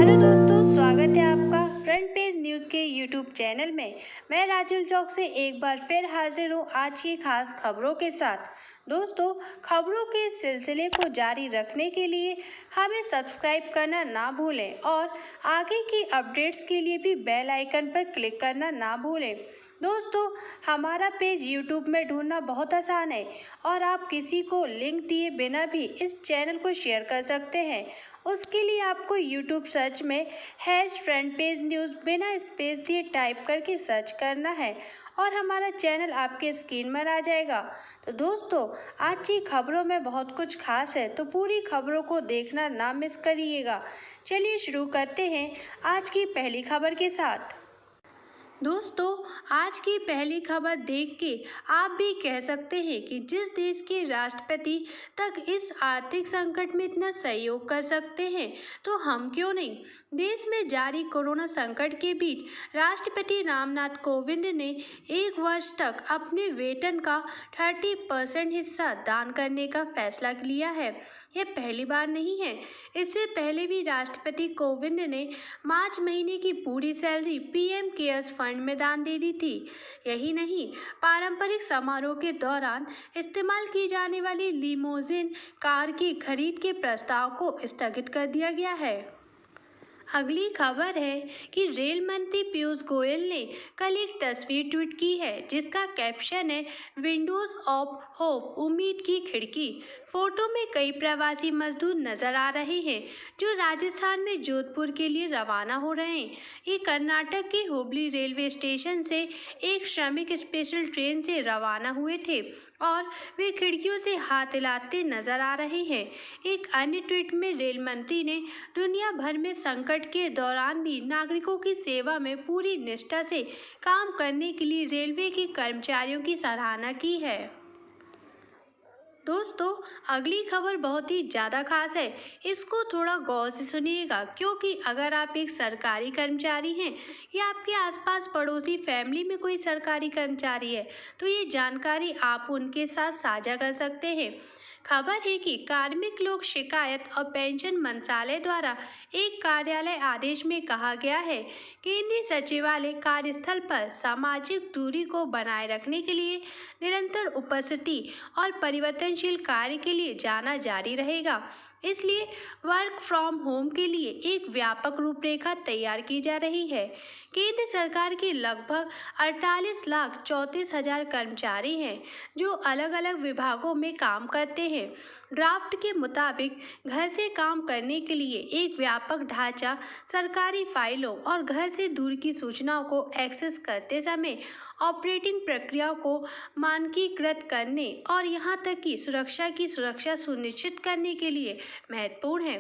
Hello दोस्तों, स्वागत है आपका फ्रंट पेज न्यूज़ के यूट्यूब चैनल में। मैं राजुल चौक से एक बार फिर हाजिर हूँ आज की खास खबरों के साथ। दोस्तों, खबरों के सिलसिले को जारी रखने के लिए हमें सब्सक्राइब करना ना भूलें और आगे की अपडेट्स के लिए भी बेल आइकन पर क्लिक करना ना भूलें। दोस्तों, हमारा पेज यूट्यूब में ढूंढना बहुत आसान है और आप किसी को लिंक दिए बिना भी इस चैनल को शेयर कर सकते हैं। उसके लिए आपको यूट्यूब सर्च में #फ्रंट पेज न्यूज़ बिना स्पेस दिए टाइप करके सर्च करना है और हमारा चैनल आपके स्क्रीन पर आ जाएगा। तो दोस्तों, आज की खबरों में बहुत कुछ खास है, तो पूरी खबरों को देखना ना मिस करिएगा। चलिए शुरू करते हैं आज की पहली खबर के साथ। दोस्तों, आज की पहली खबर देख के आप भी कह सकते हैं कि जिस देश के राष्ट्रपति तक इस आर्थिक संकट में इतना सहयोग कर सकते हैं, तो हम क्यों नहीं। देश में जारी कोरोना संकट के बीच राष्ट्रपति रामनाथ कोविंद ने एक वर्ष तक अपने वेतन का 30% हिस्सा दान करने का फैसला लिया है। यह पहली बार नहीं है। इससे पहले भी राष्ट्रपति कोविंद ने मार्च महीने की पूरी सैलरी पीएम केयर्स फंड में दान दे दी थी। यही नहीं, पारंपरिक समारोह के दौरान इस्तेमाल की जाने वाली लिमोजिन कार की खरीद के प्रस्ताव को स्थगित कर दिया गया है। अगली खबर है कि रेल मंत्री पीयूष गोयल ने कल एक तस्वीर ट्वीट की है जिसका कैप्शन है विंडोज ऑफ होप, उम्मीद की खिड़की। फोटो में कई प्रवासी मजदूर नजर आ रहे हैं जो राजस्थान में जोधपुर के लिए रवाना हो रहे हैं। ये कर्नाटक के हुबली रेलवे स्टेशन से एक श्रमिक स्पेशल ट्रेन से रवाना हुए थे और वे खिड़कियों से हाथ हिलाते नजर आ रहे हैं। एक अन्य ट्वीट में रेल मंत्री ने दुनिया भर में संकट के दौरान भी नागरिकों की सेवा में पूरी निष्ठा से काम करने के लिए रेलवे के कर्मचारियों की सराहना की है। दोस्तों, अगली खबर बहुत ही ज़्यादा खास है। इसको थोड़ा गौर से सुनिएगा, क्योंकि अगर आप एक सरकारी कर्मचारी हैं या आपके आसपास पड़ोसी फैमिली में कोई सरकारी कर्मचारी है, तो ये जानकारी आप उनके साथ साझा कर सकते हैं। खबर है कि कार्मिक लोक शिकायत और पेंशन मंत्रालय द्वारा एक कार्यालय आदेश में कहा गया है, केंद्रीय सचिवालय कार्यस्थल पर सामाजिक दूरी को बनाए रखने के लिए निरंतर उपस्थिति और परिवर्तनशील कार्य के लिए जाना जारी रहेगा। इसलिए वर्क फ्रॉम होम के लिए एक व्यापक रूपरेखा तैयार की जा रही है। केंद्र सरकार के लगभग 48,34,000 कर्मचारी हैं जो अलग अलग विभागों में काम करते हैं। ड्राफ्ट के मुताबिक घर से काम करने के लिए एक व्यापक ढांचा सरकारी फाइलों और घर से दूर की सूचनाओं को एक्सेस करते समय ऑपरेटिंग प्रक्रिया को मानकीकृत करने और यहां तक कि सुरक्षा सुनिश्चित करने के लिए महत्वपूर्ण है।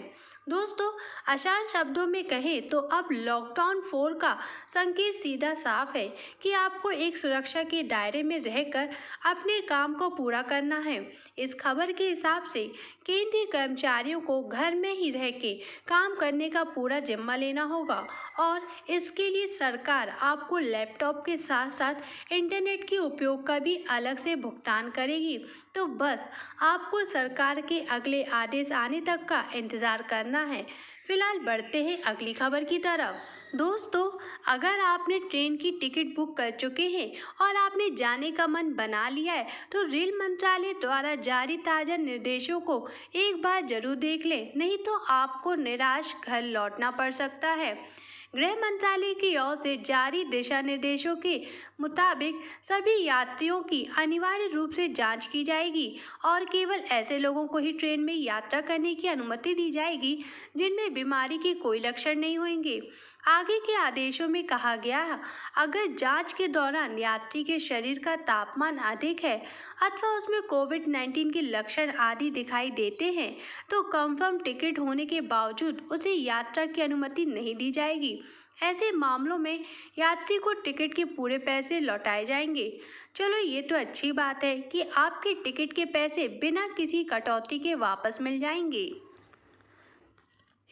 दोस्तों, आसान शब्दों में कहें तो अब लॉकडाउन 4 का संकेत सीधा साफ है कि आपको एक सुरक्षा के दायरे में रहकर अपने काम को पूरा करना है। इस खबर के हिसाब से केंद्रीय कर्मचारियों को घर में ही रह के काम करने का पूरा जिम्मा लेना होगा और इसके लिए सरकार आपको लैपटॉप के साथ साथ इंटरनेट के उपयोग का भी अलग से भुगतान करेगी। तो बस आपको सरकार के अगले आदेश आने तक का इंतजार करना है। फिलहाल बढ़ते हैं अगली खबर की तरफ। दोस्तों, अगर आपने ट्रेन की टिकट बुक कर चुके हैं और आपने जाने का मन बना लिया है, तो रेल मंत्रालय द्वारा जारी ताज़ा निर्देशों को एक बार जरूर देख लें, नहीं तो आपको निराश घर लौटना पड़ सकता है। गृह मंत्रालय की ओर से जारी दिशा निर्देशों के मुताबिक सभी यात्रियों की अनिवार्य रूप से जांच की जाएगी और केवल ऐसे लोगों को ही ट्रेन में यात्रा करने की अनुमति दी जाएगी जिनमें बीमारी के कोई लक्षण नहीं होंगे। आगे के आदेशों में कहा गया है, अगर जांच के दौरान यात्री के शरीर का तापमान अधिक है अथवा उसमें कोविड-19 के लक्षण आदि दिखाई देते हैं, तो कंफर्म टिकट होने के बावजूद उसे यात्रा की अनुमति नहीं दी जाएगी। ऐसे मामलों में यात्री को टिकट के पूरे पैसे लौटाए जाएंगे। चलो, ये तो अच्छी बात है कि आपके टिकट के पैसे बिना किसी कटौती के वापस मिल जाएंगे।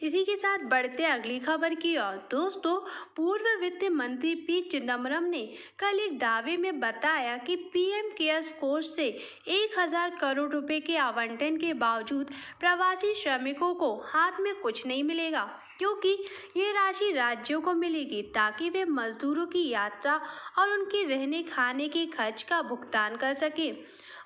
इसी के साथ बढ़ते अगली खबर की ओर। दोस्तों, पूर्व वित्त मंत्री पी चिदम्बरम ने कल एक दावे में बताया कि पीएम केयर्स कोष से 1000 करोड़ रुपए के आवंटन के बावजूद प्रवासी श्रमिकों को हाथ में कुछ नहीं मिलेगा, क्योंकि ये राशि राज्यों को मिलेगी ताकि वे मजदूरों की यात्रा और उनके रहने खाने के खर्च का भुगतान कर सके।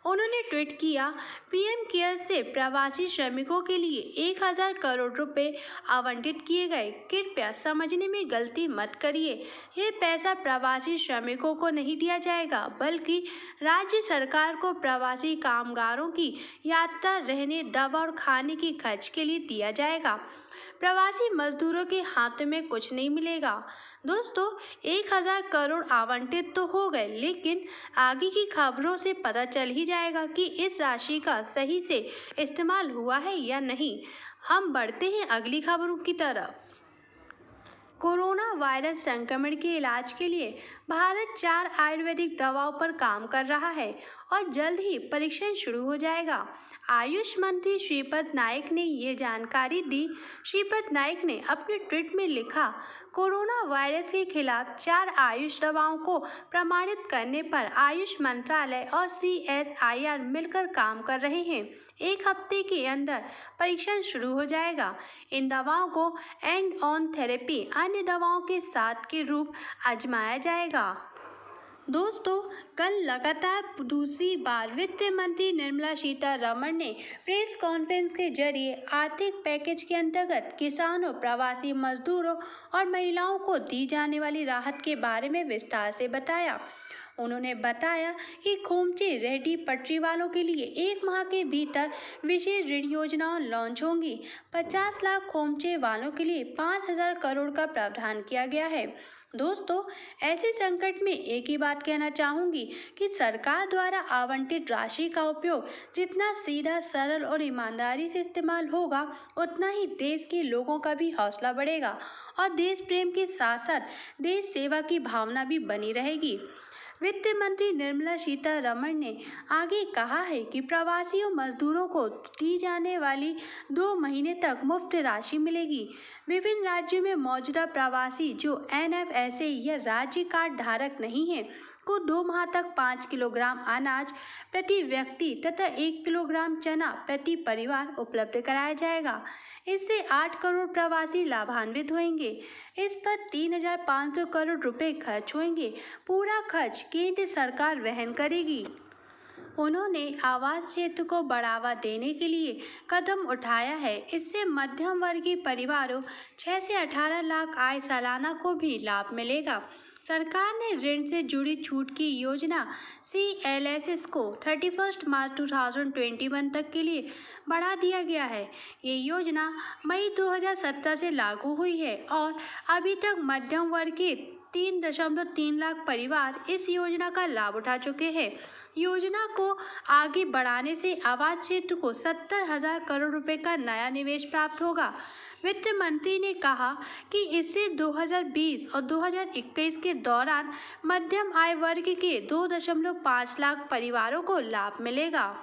उन्होंने ट्वीट किया, पीएम केयर से प्रवासी श्रमिकों के लिए 1000 करोड़ रुपए आवंटित किए गए। कृपया समझने में गलती मत करिए, ये पैसा प्रवासी श्रमिकों को नहीं दिया जाएगा, बल्कि राज्य सरकार को प्रवासी कामगारों की यात्रा, रहने, दवा और खाने की खर्च के लिए दिया जाएगा। प्रवासी मजदूरों के हाथ में कुछ नहीं मिलेगा। दोस्तों, 1000 करोड़ आवंटित तो हो गए, लेकिन आगे की खबरों से पता चल ही जाएगा कि इस राशि का सही से इस्तेमाल हुआ है या नहीं। हम बढ़ते हैं अगली खबरों की तरफ। कोरोना वायरस संक्रमण के इलाज के लिए भारत 4 आयुर्वेदिक दवाओं पर काम कर रहा है और जल्द ही परीक्षण शुरू हो जाएगा। आयुष मंत्री श्रीपद नाइक ने ये जानकारी दी। श्रीपद नाइक ने अपने ट्वीट में लिखा, कोरोना वायरस के खिलाफ 4 आयुष दवाओं को प्रमाणित करने पर आयुष मंत्रालय और CSIR मिलकर काम कर रहे हैं। 1 हफ्ते के अंदर परीक्षण शुरू हो जाएगा। इन दवाओं को एंड ऑन थेरेपी अन्य दवाओं के साथ के रूप आजमाया जाएगा। दोस्तों, कल लगातार दूसरी बार वित्त मंत्री निर्मला सीतारमण ने प्रेस कॉन्फ्रेंस के जरिए आर्थिक पैकेज के अंतर्गत किसानों, प्रवासी मजदूरों और महिलाओं को दी जाने वाली राहत के बारे में विस्तार से बताया। उन्होंने बताया कि खोमचे, रेहड़ी पटरी वालों के लिए 1 माह के भीतर विशेष ऋण योजनाएं लॉन्च होंगी। 50 लाख खोमचे वालों के लिए 5000 करोड़ का प्रावधान किया गया है। दोस्तों, ऐसे संकट में एक ही बात कहना चाहूँगी कि सरकार द्वारा आवंटित राशि का उपयोग जितना सीधा, सरल और ईमानदारी से इस्तेमाल होगा, उतना ही देश के लोगों का भी हौसला बढ़ेगा और देश प्रेम के साथ साथ देश सेवा की भावना भी बनी रहेगी। वित्त मंत्री निर्मला सीतारमण ने आगे कहा है कि प्रवासियों मजदूरों को दी जाने वाली 2 महीने तक मुफ्त राशि मिलेगी। विभिन्न राज्यों में मौजूदा प्रवासी जो NFSA या राज्य कार्ड धारक नहीं हैं को 2 माह तक 5 किलोग्राम अनाज प्रति व्यक्ति तथा 1 किलोग्राम चना प्रति परिवार उपलब्ध कराया जाएगा। इससे 8 करोड़ प्रवासी लाभान्वित होंगे। इस पर 3500 करोड़ रुपए खर्च होंगे। पूरा खर्च केंद्र सरकार वहन करेगी। उन्होंने आवास क्षेत्र को बढ़ावा देने के लिए कदम उठाया है। इससे मध्यम वर्गीय परिवारों 6 से 18 लाख आय सालाना को भी लाभ मिलेगा। सरकार ने ऋण से जुड़ी छूट की योजना CLSS को 31 मार्च 2021 तक के लिए बढ़ा दिया गया है। ये योजना मई 2017 से लागू हुई है और अभी तक मध्यम वर्ग के 3.3 लाख परिवार इस योजना का लाभ उठा चुके हैं। योजना को आगे बढ़ाने से आवास क्षेत्र को 70,000 करोड़ रुपए का नया निवेश प्राप्त होगा। वित्त मंत्री ने कहा कि इससे 2020 और 2021 के दौरान मध्यम आय वर्ग के 2.5 लाख परिवारों को लाभ मिलेगा।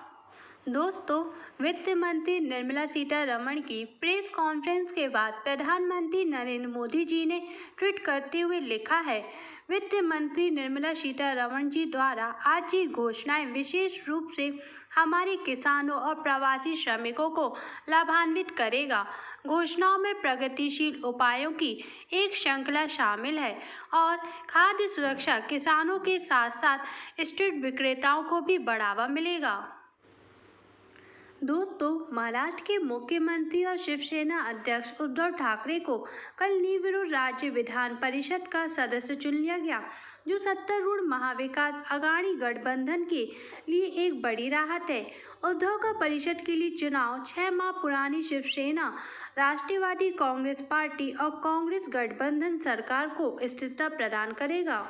दोस्तों, वित्त मंत्री निर्मला सीतारमण की प्रेस कॉन्फ्रेंस के बाद प्रधानमंत्री नरेंद्र मोदी जी ने ट्वीट करते हुए लिखा है, वित्त मंत्री निर्मला सीतारमण जी द्वारा आज ये घोषणाएं विशेष रूप से हमारे किसानों और प्रवासी श्रमिकों को लाभान्वित करेगा। घोषणाओं में प्रगतिशील उपायों की एक श्रृंखला शामिल है और खाद्य सुरक्षा, किसानों के साथ साथ स्ट्रीट विक्रेताओं को भी बढ़ावा मिलेगा। दोस्तों, महाराष्ट्र के मुख्यमंत्री और शिवसेना अध्यक्ष उद्धव ठाकरे को कल निर्विरोध राज्य विधान परिषद का सदस्य चुन लिया गया, जो सत्तारूढ़ महाविकास अघाड़ी गठबंधन के लिए एक बड़ी राहत है। उद्धव का परिषद के लिए चुनाव 6 माह पुरानी शिवसेना, राष्ट्रवादी कांग्रेस पार्टी और कांग्रेस गठबंधन सरकार को स्थिरता प्रदान करेगा।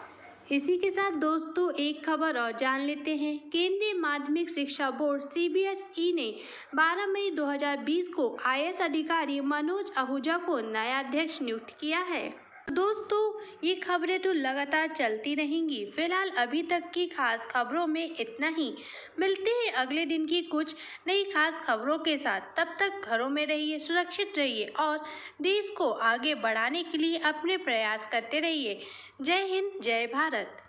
इसी के साथ दोस्तों, एक खबर और जान लेते हैं। केंद्रीय माध्यमिक शिक्षा बोर्ड CBSE ने 12 मई 2020 को IAS अधिकारी मनोज आहूजा को नया अध्यक्ष नियुक्त किया है। दोस्तों, ये खबरें तो लगातार चलती रहेंगी। फिलहाल अभी तक की खास खबरों में इतना ही। मिलते हैं अगले दिन की कुछ नई खास खबरों के साथ। तब तक घरों में रहिए, सुरक्षित रहिए और देश को आगे बढ़ाने के लिए अपने प्रयास करते रहिए। जय हिंद, जय भारत।